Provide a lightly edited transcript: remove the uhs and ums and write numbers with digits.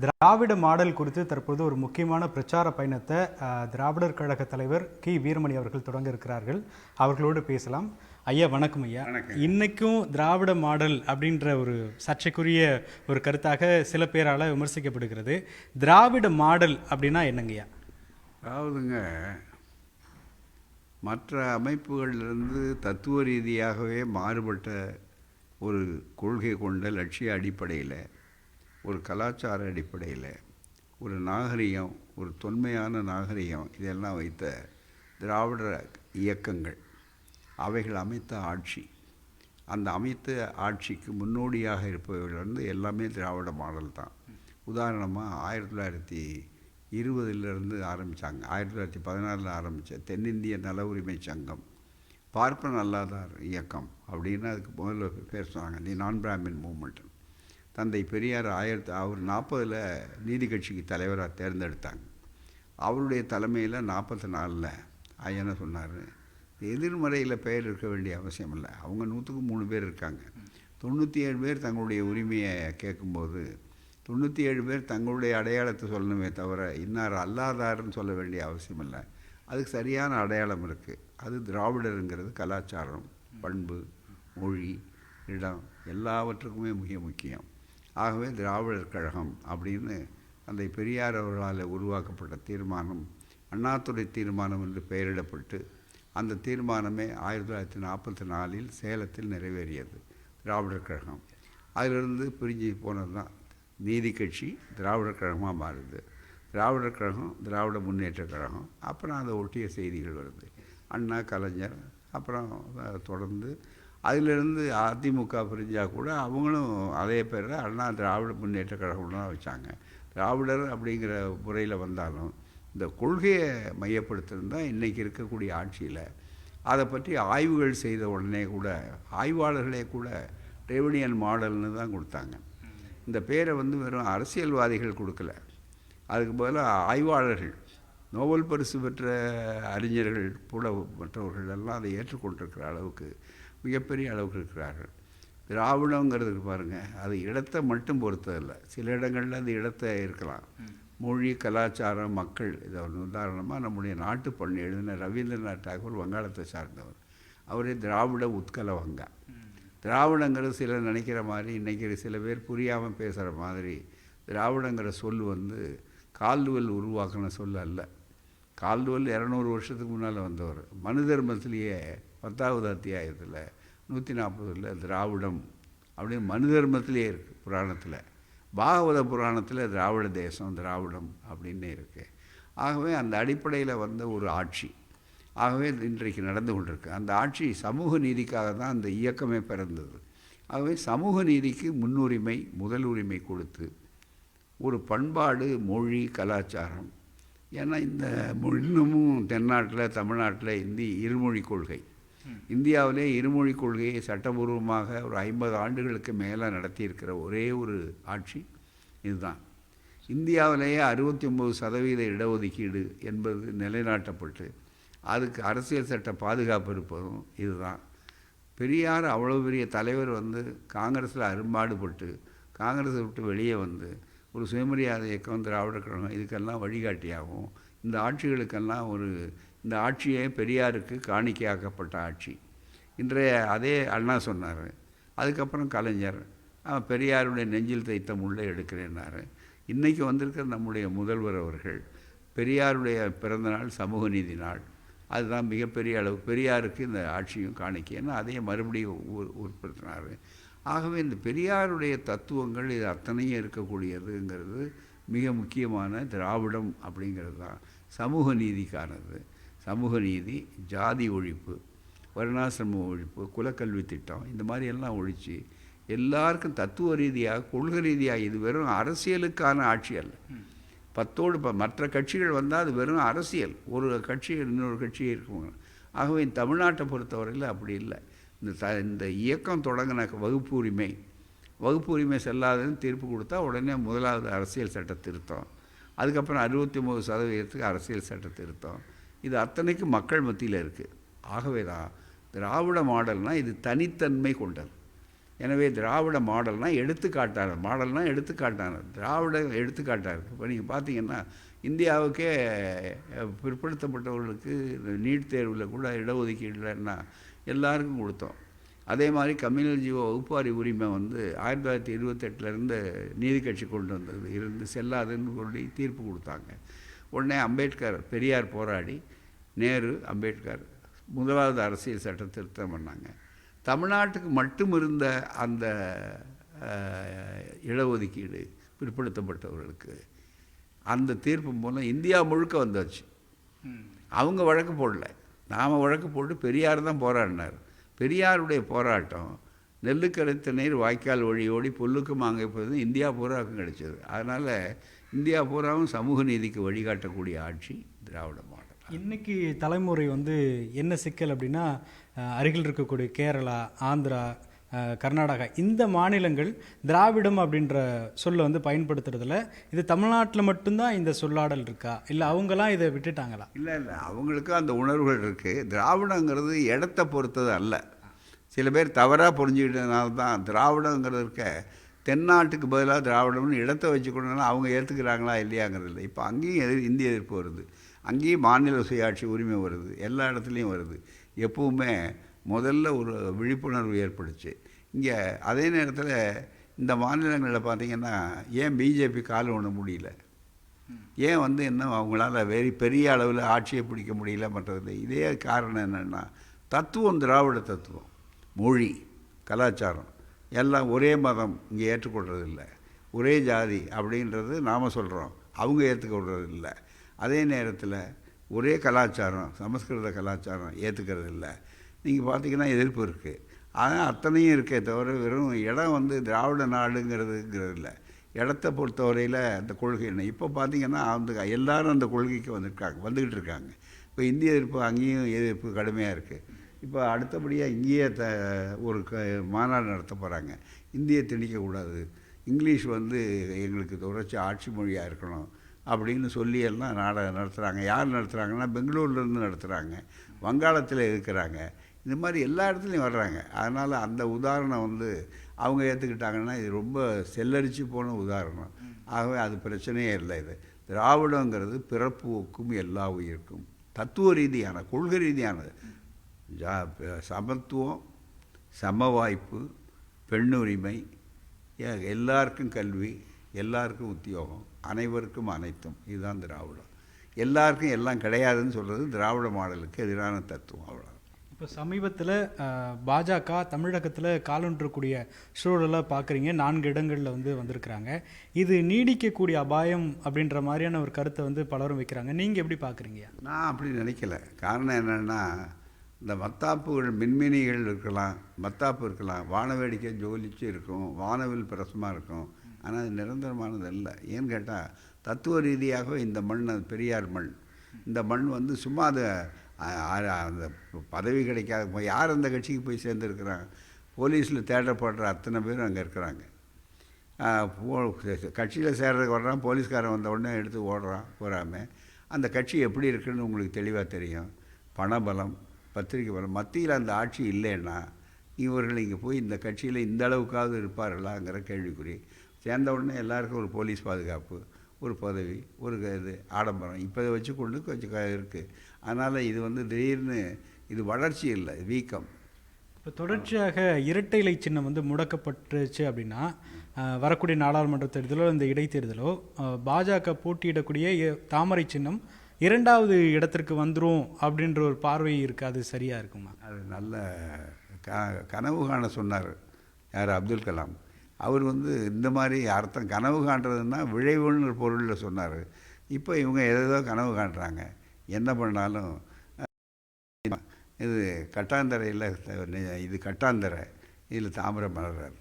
திராவிட model குறித்து தற்போது ஒரு முக்கியமான பிரச்சார பயணத்தை திராவிடர் கழக தலைவர் கி வீரமணி அவர்கள் தொடங்க இருக்கிறார்கள். அவர்களோடு பேசலாம். ஐயா வணக்கம். ஐயா, இன்னைக்கும் திராவிட மாடல் அப்படின்ற ஒரு சர்ச்சைக்குரிய ஒரு கருத்தாக சில பேரால் விமர்சிக்கப்படுகிறது. திராவிட மாடல் அப்படின்னா என்னங்கய்யா? அதாவதுங்க, மற்ற அமைப்புகளிலிருந்து தத்துவ ரீதியாகவே மாறுபட்ட ஒரு கொள்கை கொண்ட லட்சிய அடிப்படையில், ஒரு கலாச்சார அடிப்படையில், ஒரு நாகரிகம், ஒரு தொன்மையான நாகரிகம், இதெல்லாம் வைத்த திராவிட இயக்கங்கள், அவைகள் அமைத்த ஆட்சி, அந்த அமைத்த ஆட்சிக்கு முன்னோடியாக இருப்பவர்கள் எல்லாமே திராவிட மாடல் தான். உதாரணமாக 1920 ஆரம்பித்தாங்க. 1916 ஆரம்பித்த தென்னிந்திய நல உரிமை சங்கம், பார்ப்பன அல்லாதார் இயக்கம் அப்படின்னு அதுக்கு முதல்ல பேர் சொன்னாங்க, தி நான் பிராமின் மூமெண்ட். தந்தை பெரியார் அவர் 40 நீதி கட்சிக்கு தலைவராக தேர்ந்தெடுத்தாங்க. அவருடைய தலைமையில் 44 என்ன சொன்னார், எதிர்மறையில் பெயர் இருக்க வேண்டிய அவசியம் இல்லை. அவங்க 100க்கு 3 பேர் இருக்காங்க. 97 பேர் தங்களுடைய உரிமையை கேட்கும்போது 97 பேர் தங்களுடைய அடையாளத்தை சொல்லணுமே தவிர இன்னார் அல்லாதாருன்னு சொல்ல வேண்டிய அவசியம் இல்லை. அதுக்கு சரியான அடையாளம் இருக்குது. அது திராவிடருங்கிறது கலாச்சாரம், பண்பு, மொழி, இடம் எல்லாவற்றுக்குமே மிக முக்கியம். ஆகவே திராவிடர் கழகம் அப்படின்னு அந்த பெரியார் அவர்களால் உருவாக்கப்பட்ட தீர்மானம் அண்ணாதுரை தீர்மானம் என்று பெயரிடப்பட்டு, அந்த தீர்மானமே 1944 சேலத்தில் நிறைவேறியது. திராவிடர் கழகம் அதிலிருந்து பிரிஞ்சு போனது தான் நீதி கட்சி, திராவிடர் கழகமாக மாறுது. திராவிடர் கழகம், திராவிட முன்னேற்ற கழகம், அப்புறம் அதை ஒட்டிய செய்திகள் வருது. அண்ணா, கலைஞர், அப்புறம் தொடர்ந்து அதிலிருந்து அதிமுக பிரிஞ்சால் கூட அவங்களும் அதே பேரில் அண்ணா திராவிட முன்னேற்ற கழகம் தான் வச்சாங்க. திராவிடர் அப்படிங்கிற முறையில் வந்தாலும் இந்த கொள்கையை மையப்படுத்திருந்தால் இன்றைக்கி இருக்கக்கூடிய ஆட்சியில் அதை பற்றி ஆய்வுகள் செய்த உடனே கூட ஆய்வாளர்களே கூட டிராவிடியன் மாடல்னு தான் கொடுத்தாங்க. இந்த பேரை வெறும் அரசியல்வாதிகள் கொடுக்கல, அதுக்கு பதிலாக ஆய்வாளர்கள், நோபல் பரிசு பெற்ற அறிஞர்கள் கூட மற்றவர்கள் எல்லாம் அதை ஏற்றுக்கொண்டிருக்கிற அளவுக்கு மிகப்பெரிய அளவுக்கு இருக்கிறார்கள். திராவிடங்கிறதுக்கு பாருங்கள், அது இடத்தை மட்டும் பொறுத்ததில்லை. சில இடங்களில் அந்த இடத்தை இருக்கலாம், மொழி, கலாச்சாரம், மக்கள். இதை உதாரணமாக நம்முடைய நாட்டுப்பண்ணு எழுதின ரவீந்திரநாத் டாகூர் வங்காளத்தை சார்ந்தவர். அவரே திராவிட உத்கல வங்கா. திராவிடங்கிறது சிலர் நினைக்கிற மாதிரி, இன்றைக்கி சில பேர் புரியாமல் பேசுகிற மாதிரி, திராவிடங்கிற சொல் கால்டுவெல் உருவாக்கின சொல் அல்ல. கால்டுவெல் 200 வருஷத்துக்கு முன்னால் வந்தவர். மனு தர்மத்திலேயே 10வது அத்தியாயத்தில் 140 திராவிடம் அப்படின்னு மனு தர்மத்திலே இருக்குது புராணத்தில். பாகவத புராணத்தில் திராவிட தேசம், திராவிடம் அப்படின்னு இருக்குது. ஆகவே அந்த அடிப்படையில் வந்த ஒரு ஆட்சி. ஆகவே இன்றைக்கு நடந்து கொண்டிருக்கு. அந்த ஆட்சி சமூக நீதிக்காக தான் அந்த இயக்கமே பிறந்தது. ஆகவே சமூக நீதிக்கு முன்னுரிமை, முதல் உரிமை கொடுத்து ஒரு பண்பாடு, மொழி, கலாச்சாரம். ஏன்னா இந்த இன்னமும் தென்னாட்டில், தமிழ்நாட்டில் இருமொழி கொள்கை, இந்தியாவிலே இருமொழி கொள்கையை சட்டபூர்வமாக ஒரு 50 ஆண்டுகளுக்கு மேலே நடத்தியிருக்கிற ஒரே ஒரு ஆட்சி இதுதான். இந்தியாவிலேயே 69% இடஒதுக்கீடு என்பது நிலைநாட்டப்பட்டு அதுக்கு அரசியல் சட்ட பாதுகாப்பு இருப்பதும் இதுதான். பெரியார் அவ்வளோ பெரிய தலைவர் காங்கிரஸில் அரும்பாடுபட்டு காங்கிரஸை விட்டு வெளியே ஒரு சுயமரியாதை இயக்கம், திராவிடர் கழகம், இதுக்கெல்லாம் வழிகாட்டியாகவும் இந்த ஆட்சிகளுக்கெல்லாம் இந்த ஆட்சியே பெரியாருக்கு காணிக்கையாக்கப்பட்ட ஆட்சி. இன்றைய அதே அண்ணா சொன்னார். அதுக்கப்புறம் கலைஞர் பெரியாருடைய நெஞ்சில் தைத்த முள்ளை எடுக்கிறேன்னார். இன்றைக்கி வந்திருக்கிற நம்முடைய முதல்வர் அவர்கள் பெரியாருடைய பிறந்தநாள் சமூக நீதி நாள், அதுதான் மிகப்பெரிய அளவு பெரியாருக்கு இந்த ஆட்சியும் காணிக்கைன்னு அதையே மறுபடியும் உட்படுத்தினார். ஆகவே இந்த பெரியாருடைய தத்துவங்கள் இது அத்தனையும் இருக்கக்கூடியதுங்கிறது மிக முக்கியமான திராவிடம் அப்படிங்கிறது தான். சமூக நீதிக்கானது. சமூக நீதி, ஜாதி ஒழிப்பு, வர்ணாசிரம ஒழிப்பு, குலக்கல்வி திட்டம், இந்த மாதிரி எல்லாம் ஒழித்து எல்லாருக்கும் தத்துவ ரீதியாக, கொள்கை ரீதியாக, இது வெறும் அரசியலுக்கான ஆட்சி அல்ல. மற்ற கட்சிகள் வந்தால் அது வெறும் அரசியல், ஒரு கட்சி இன்னொரு கட்சியே இருக்குங்க. ஆகவே தமிழ்நாட்டை பொறுத்தவரையில் அப்படி இல்லை. இந்த இயக்கம் தொடங்கின வகுப்பு உரிமை செல்லாதுன்னு தீர்ப்பு கொடுத்தா உடனே முதலாவது அரசியல் சட்ட திருத்தம், அதுக்கப்புறம் 69% அரசியல் சட்ட திருத்தம், இது அத்தனைக்கும் மக்கள் மத்தியில் இருக்குது. ஆகவே தான் திராவிட மாடல்னால் இது தனித்தன்மை கொண்டது. எனவே திராவிட மாடல்னால் எடுத்துக்காட்டான திராவிட எடுத்துக்காட்டாக இருக்குது. இப்போ நீங்கள் பார்த்தீங்கன்னா இந்தியாவுக்கே பிற்படுத்தப்பட்டவர்களுக்கு நீட் தேர்வில் கூட இடஒதுக்கீடுலன்னா எல்லாருக்கும் கொடுத்தோம். அதே மாதிரி கம்யூனல் ஜீவோ வகுப்பாரி உரிமை வந்து 1928 நீதி கட்சி கொண்டு வந்தது இருந்து செல்லாதுன்னு சொல்லி தீர்ப்பு கொடுத்தாங்க. உடனே அம்பேத்கர் பெரியார் போராடி நேரு அம்பேத்கர் முதலாவது அரசியல் சட்ட திருத்தம் பண்ணாங்க. தமிழ்நாட்டுக்கு மட்டும் இருந்த அந்த இடஒதுக்கீடு பிற்படுத்தப்பட்டவர்களுக்கு அந்த தீர்ப்பு மூலம் இந்தியா முழுக்க வந்தாச்சு. அவங்க வழக்கு போடல, நாம் வழக்கு போட்டு பெரியார் தான் போராடினார். பெரியாருடைய போராட்டம் நெல்லுக்கரைத்த நீர் வாய்க்கால் வழியோடி புல்லுக்கு மாங்கை போது இந்தியா பூராவுக்கும் கிடைச்சது. அதனால் இந்தியா பூராவும் சமூக நீதிக்கு வழிகாட்டக்கூடிய ஆட்சி திராவிட மாடல். இன்னைக்கு தலைமுறை வந்து என்ன சிக்கல் அப்படின்னா, அருகில் இருக்கக்கூடிய கேரளா, ஆந்திரா, கர்நாடகா இந்த மாநிலங்கள் திராவிடம் அப்படின்ற சொல்லை வந்து பயன்படுத்துறதில்ல. இது தமிழ்நாட்டில் மட்டும்தான் இந்த சொல்லாடல் இருக்கா, இல்லை அவங்களாம் இதை விட்டுட்டாங்களா? இல்லை, அவங்களுக்கும் அந்த உணர்வுகள் இருக்குது. திராவிடங்கிறது இடத்த பொறுத்தது அல்ல. சில பேர் தவறாக புரிஞ்சுக்கிட்டதுனால தான் திராவிடங்கிறது இருக்க தென்னாட்டுக்கு பதிலாக திராவிடம்னு இடத்த வச்சுக்கணுன்னா அவங்க ஏற்றுக்கிறாங்களா இல்லையாங்கிறது இல்லை. இப்போ அங்கேயும் இந்திய எதிர்ப்பு வருது, அங்கேயும் மாநில சுயாட்சி உரிமை வருது, எல்லா இடத்துலையும் வருது. எப்பவுமே முதல்ல ஒரு விழிப்புணர்வு ஏற்படுச்சு இங்கே. அதே நேரத்தில் இந்த மாநிலங்களில் பார்த்திங்கன்னா ஏன் பிஜேபி கால் ஒண்ண முடியல, ஏன் வந்து இன்னும் அவங்களால பெரிய அளவில் ஆட்சியை பிடிக்க முடியல பண்ணுறதில்லை. இதே காரணம் என்னென்னா தத்துவம், திராவிட தத்துவம், மொழி, கலாச்சாரம் எல்லாம் ஒரே மதம் இங்கே ஏற்றுக்கொள்றதில்லை. ஒரே ஜாதி அப்படின்றது நாம் சொல்கிறோம், அவங்க ஏற்றுக்கொள்கிறது இல்லை. அதே நேரத்தில் ஒரே கலாச்சாரம், சமஸ்கிருத கலாச்சாரம் ஏற்றுக்கிறது இல்லை. நீங்கள் பார்த்தீங்கன்னா எதிர்ப்பு இருக்குது. ஆனால் அத்தனையும் இருக்கே தவிர வெறும் இடம் வந்து திராவிட நாடுங்கிறதுங்கிறது இல்லை. இடத்த பொறுத்தவரையில் அந்த கொள்கை என்ன, இப்போ பார்த்திங்கன்னா அந்த எல்லோரும் அந்த கொள்கைக்கு வந்துக்கிட்டு இருக்காங்க. இப்போ இந்திய எதிர்ப்பு அங்கேயும் எதிர்ப்பு கடுமையாக இருக்குது. இப்போ அடுத்தபடியாக இங்கேயே ஒரு மாநாடு நடத்த போகிறாங்க. இந்தியை திணிக்கக்கூடாது, இங்கிலீஷ் வந்து எங்களுக்கு தொடர்ச்சி ஆட்சி மொழியாக இருக்கணும் அப்படின்னு சொல்லி எல்லாம் நாடகம் நடத்துகிறாங்க. யார் நடத்துகிறாங்கன்னா பெங்களூர்லேருந்து நடத்துகிறாங்க, வங்காளத்தில் இருக்கிறாங்க, இந்த மாதிரி எல்லா இடத்துலையும் வர்றாங்க. அதனால் அந்த உதாரணம் வந்து அவங்க ஏற்றுக்கிட்டாங்கன்னா இது ரொம்ப செல்லரிச்சு போன உதாரணம். ஆகவே அது பிரச்சனையே இல்லை. இது திராவிடங்கிறது பிறப்பு ஒக்கும் எல்லா உயிருக்கும் தத்துவ ரீதியான கொள்கை ரீதியானது. சமத்துவம், சம வாய்ப்பு, பெண்ணுரிமை, எல்லாருக்கும் கல்வி, எல்லாருக்கும் உத்தியோகம், அனைவருக்கும் அனைத்தும், இதுதான் திராவிடம். எல்லாருக்கும் எல்லாம் கிடையாதுன்னு சொல்கிறது திராவிட மாடலுக்கு எதிரான தத்துவம். அவ்வளோ. இப்போ சமீபத்தில் பாஜக தமிழகத்தில் காலொன்றக்கூடிய சூழலாக பார்க்குறீங்க. 4 இடங்களில் வந்து வந்திருக்கிறாங்க. இது நீடிக்கக்கூடிய அபாயம் அப்படின்ற மாதிரியான ஒரு கருத்தை வந்து பலரும் வைக்கிறாங்க. நீங்கள் எப்படி பார்க்குறீங்க? நான் அப்படி நினைக்கல. காரணம் என்னென்னா, இந்த மத்தாப்புகள், மின்மினிகள் இருக்கலாம், மத்தாப்பு இருக்கலாம், வானவேடிக்கை ஜோலிச்சு இருக்கும், வானவில் பிரசமாக இருக்கும், ஆனால் அது நிரந்தரமானது இல்லை. ஏன்னு கேட்டால் தத்துவ ரீதியாக இந்த மண், அது பெரியார் மண், இந்த மண் வந்து சும்மா அதை அந்த பதவி கிடைக்காத யார் அந்த கட்சிக்கு போய் சேர்ந்துருக்குறாங்க. போலீஸில் தேடப்படுற அத்தனை பேரும் அங்கே இருக்கிறாங்க. கட்சியில் சேர்றதுக்கு வர்றான், போலீஸ்காரன் வந்த உடனே எடுத்து போகாமல் அந்த கட்சி எப்படி இருக்குன்னு உங்களுக்கு தெளிவாக தெரியும். பணபலம், பத்திரிகை பலம், மத்தியில் அந்த ஆட்சி இல்லைன்னா இவர்கள் இங்கே போய் இந்த கட்சியில் இந்த அளவுக்காவது இருப்பார்களாங்கிற கேள்விக்குறி. சேர்ந்த உடனே எல்லாருக்கும் ஒரு போலீஸ் பாதுகாப்பு, ஒரு பதவி, ஒரு இது ஆடம்பரம், இப்போ இதை வச்சு கொண்டு கொஞ்சம் இருக்குது. அதனால் இது வந்து திடீர்னு இது வளர்ச்சி இல்லை, வீக்கம். இப்போ தொடர்ச்சியாக இரட்டை இலை சின்னம் வந்து முடக்கப்பட்டுச்சு அப்படின்னா வரக்கூடிய நாடாளுமன்ற தேர்தலோ இந்த இடைத்தேர்தலோ பாஜக போட்டியிடக்கூடிய தாமரை சின்னம் 2வது இடத்திற்கு வந்துடும் அப்படின்ற ஒரு பார்வை இருக்குது. அது சரியாக இருக்குமா? அது நல்ல கனவு காண சொன்னார் யார், அப்துல் கலாம். அவர் வந்து இந்த மாதிரி அர்த்தம் கனவு காண்றதுன்னா விளைவுன்னு பொருளில் சொன்னார். இப்போ இவங்க ஏதோ கனவு காண்றாங்க. என்ன பண்ணாலும் இது கட்டாந்தரையில், இது கட்டாந்தரை, இதில் தாமரை மலர்றார்.